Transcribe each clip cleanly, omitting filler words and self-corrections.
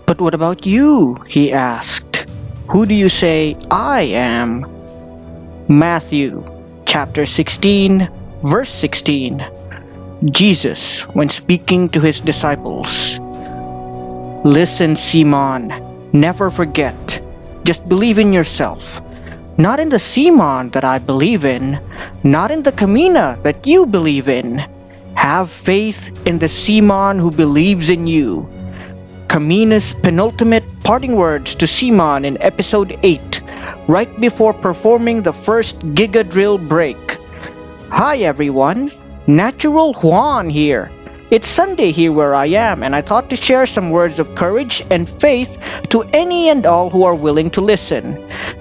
"But what about you?" he asked. "Who do you say I am?" Matthew chapter 16, verse 16. Jesus, when speaking to his disciples: "Listen, Simon, never forget. Just believe in yourself. Not in the Simon that I believe in, not in the Kamina that you believe in. Have faith in the Simon who believes in you." Kamina's penultimate parting words to Simon in episode 8, right before performing the first Giga Drill break. "Hi everyone, Natural Juan here. It's Sunday here where I am, and I thought to share some words of courage and faith to any and all who are willing to listen.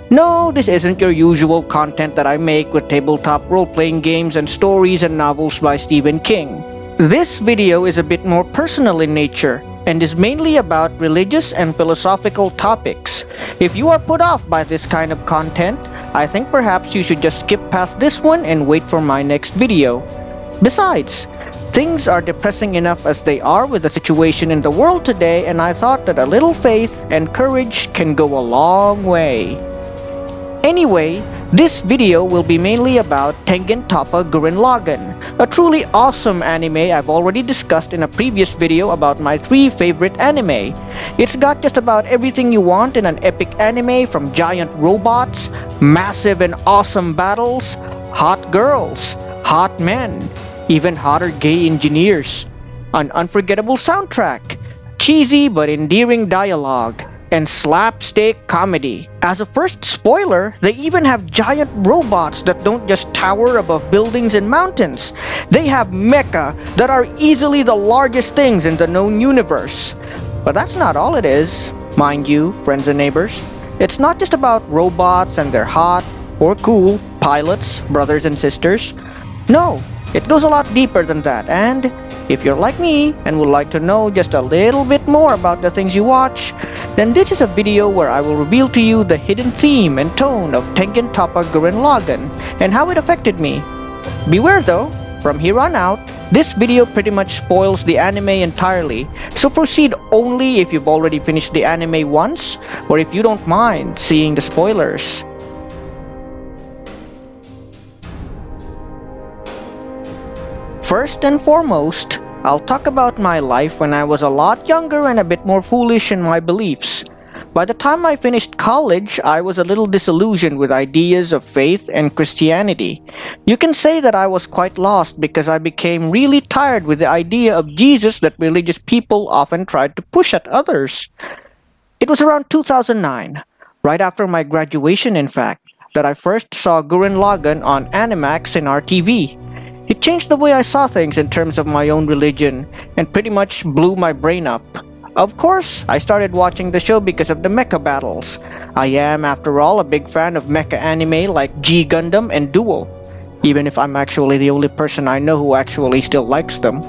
No, this isn't your usual content that I make with tabletop role-playing games and stories and novels by Stephen King. This video is a bit more personal in nature and is mainly about religious and philosophical topics. If you are put off by this kind of content, I think perhaps you should just skip past this one and wait for my next video. Besides, things are depressing enough as they are with the situation in the world today, and I thought that a little faith and courage can go a long way. Anyway, this video will be mainly about Tengen Toppa Gurren Lagann, a truly awesome anime I've already discussed in a previous video about my 3 favorite anime. It's got just about everything you want in an epic anime, from giant robots, massive and awesome battles, hot girls, hot men, even hotter gay engineers, an unforgettable soundtrack, cheesy but endearing dialogue, and slapstick comedy. As a first spoiler, they even have giant robots that don't just tower above buildings and mountains. They have mecha that are easily the largest things in the known universe. But that's not all it is, mind you, friends and neighbors. It's not just about robots and their hot or cool pilots, brothers and sisters. No, it goes a lot deeper than that, and if you're like me and would like to know just a little bit more about the things you watch, then this is a video where I will reveal to you the hidden theme and tone of Tengen Toppa Gurren Lagann and how it affected me. Beware though, from here on out, this video pretty much spoils the anime entirely, so proceed only if you've already finished the anime once, or if you don't mind seeing the spoilers. First and foremost, I'll talk about my life when I was a lot younger and a bit more foolish in my beliefs. By the time I finished college, I was a little disillusioned with ideas of faith and Christianity. You can say that I was quite lost because I became really tired with the idea of Jesus that religious people often tried to push at others. It was around 2009, right after my graduation in fact, that I first saw Gurren Lagann on Animax in our TV. It changed the way I saw things in terms of my own religion, and pretty much blew my brain up. Of course, I started watching the show because of the mecha battles. I am, after all, a big fan of mecha anime like G Gundam and Duel, even if I'm actually the only person I know who actually still likes them.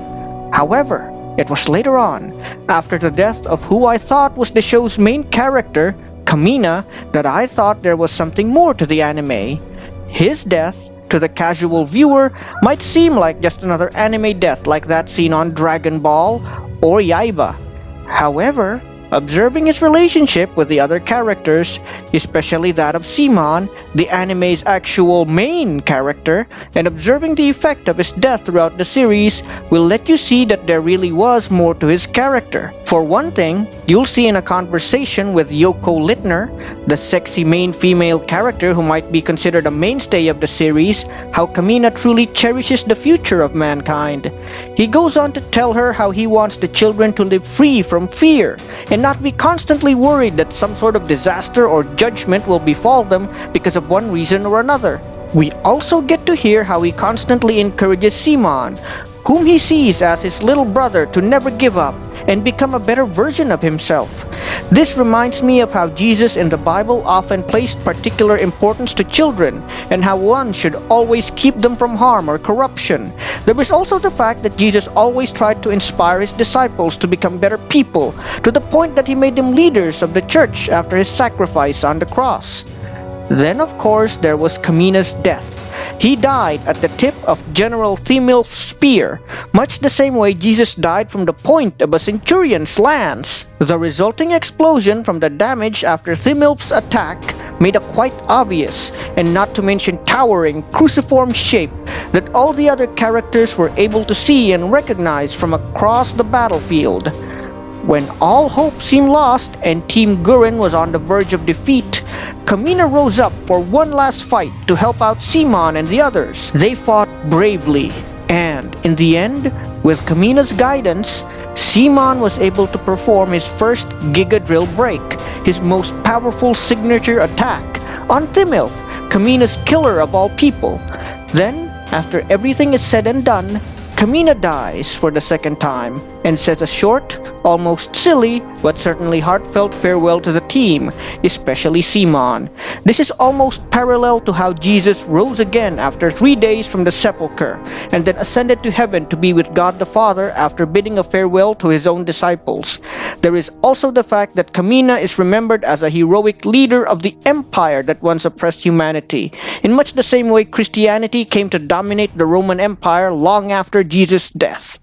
However, it was later on, after the death of who I thought was the show's main character, Kamina, that I thought there was something more to the anime. His death, to the casual viewer, might seem like just another anime death like that seen on Dragon Ball or Yaiba. However, observing his relationship with the other characters, especially that of Simon, the anime's actual main character, and observing the effect of his death throughout the series will let you see that there really was more to his character. For one thing, you'll see in a conversation with Yoko Littner, the sexy main female character who might be considered a mainstay of the series, how Kamina truly cherishes the future of mankind. He goes on to tell her how he wants the children to live free from fear and not be constantly worried that some sort of disaster or judgment will befall them because of one reason or another. We also get to hear how he constantly encourages Simon, whom he sees as his little brother, to never give up and become a better version of himself. This reminds me of how Jesus in the Bible often placed particular importance to children and how one should always keep them from harm or corruption. There is also the fact that Jesus always tried to inspire his disciples to become better people, to the point that he made them leaders of the church after his sacrifice on the cross. Then of course there was Kamina's death. He died at the tip of General Thimilf's spear, much the same way Jesus died from the point of a centurion's lance. The resulting explosion from the damage after Thimilf's attack made a quite obvious, and not to mention towering, cruciform shape that all the other characters were able to see and recognize from across the battlefield. When all hope seemed lost and Team Gurren was on the verge of defeat, Kamina rose up for one last fight to help out Simon and the others. They fought bravely, and in the end, with Kamina's guidance, Simon was able to perform his first Giga Drill break, his most powerful signature attack, on Thimilf, Kamina's killer of all people. Then, after everything is said and done, Kamina dies for the second time and says a short, almost silly, but certainly heartfelt farewell to the team, especially Simon. This is almost parallel to how Jesus rose again after 3 days from the sepulchre, and then ascended to heaven to be with God the Father after bidding a farewell to his own disciples. There is also the fact that Kamina is remembered as a heroic leader of the empire that once oppressed humanity, in much the same way Christianity came to dominate the Roman Empire long after Jesus' death.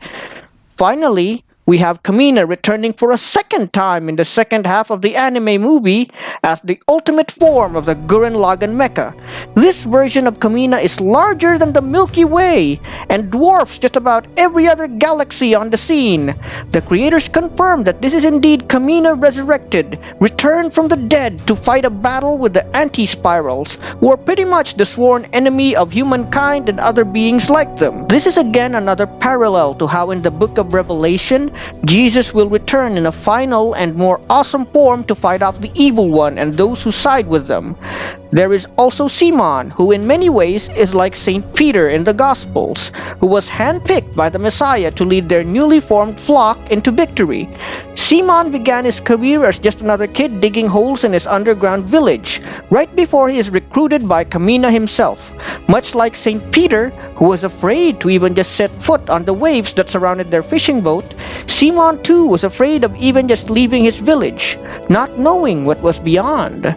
Finally, we have Kamina returning for a second time in the second half of the anime movie as the ultimate form of the Gurren Lagann mecha. This version of Kamina is larger than the Milky Way and dwarfs just about every other galaxy on the scene. The creators confirm that this is indeed Kamina resurrected, returned from the dead to fight a battle with the anti-spirals, who are pretty much the sworn enemy of humankind and other beings like them. This is again another parallel to how in the book of Revelation, Jesus will return in a final and more awesome form to fight off the evil one and those who side with them. There is also Simon, who in many ways is like Saint Peter in the Gospels, who was handpicked by the Messiah to lead their newly formed flock into victory. Simon began his career as just another kid digging holes in his underground village, right before he is recruited by Kamina himself. Much like Saint Peter, who was afraid to even just set foot on the waves that surrounded their fishing boat, Simon too was afraid of even just leaving his village, not knowing what was beyond.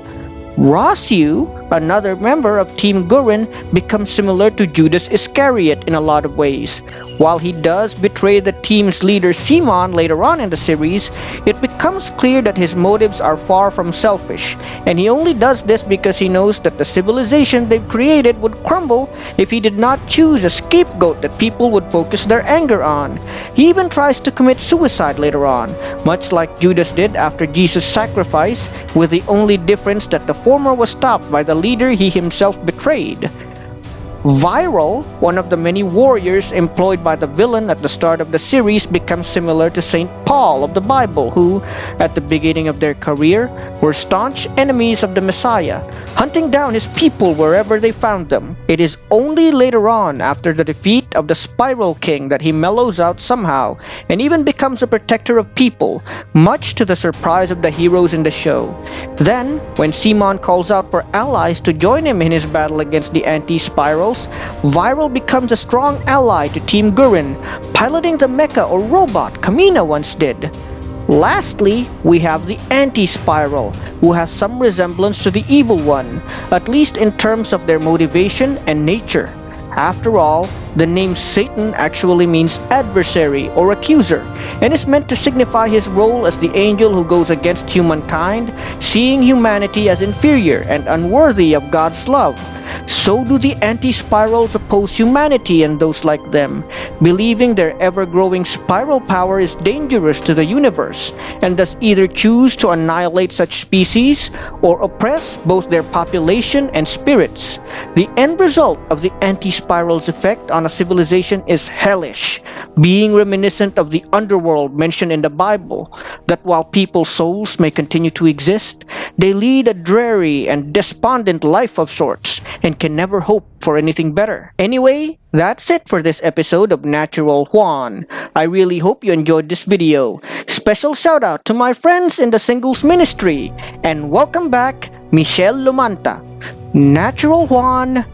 Rossiu, another member of Team Gurren, becomes similar to Judas Iscariot in a lot of ways. While he does betray the team's leader Simon later on in the series, it becomes clear that his motives are far from selfish, and he only does this because he knows that the civilization they've created would crumble if he did not choose a scapegoat that people would focus their anger on. He even tries to commit suicide later on, much like Judas did after Jesus' sacrifice, with the only difference that the former was stopped by the leader he himself betrayed. Viral, one of the many warriors employed by the villain at the start of the series, becomes similar to Saint Paul of the Bible, who, at the beginning of their career, were staunch enemies of the Messiah, hunting down his people wherever they found them. It is only later on, after the defeat of the Spiral King, that he mellows out somehow, and even becomes a protector of people, much to the surprise of the heroes in the show. Then, when Simon calls out for allies to join him in his battle against the anti-spirals, Viral becomes a strong ally to Team Gurren, piloting the mecha or robot Kamina once did. Lastly, we have the anti-spiral, who has some resemblance to the evil one, at least in terms of their motivation and nature. After all, the name Satan actually means adversary or accuser, and is meant to signify his role as the angel who goes against humankind, seeing humanity as inferior and unworthy of God's love. So do the anti-spirals oppose humanity and those like them, believing their ever-growing spiral power is dangerous to the universe, and thus either choose to annihilate such species or oppress both their population and spirits. The end result of the anti-spiral's effect on a civilization is hellish, being reminiscent of the underworld mentioned in the Bible, that while people's souls may continue to exist, they lead a dreary and despondent life of sorts, and can never hope for anything better. Anyway, that's it for this episode of Natural Juan. I really hope you enjoyed this video. Special shout out to my friends in the Singles Ministry, and welcome back, Michelle Lumanta. Natural Juan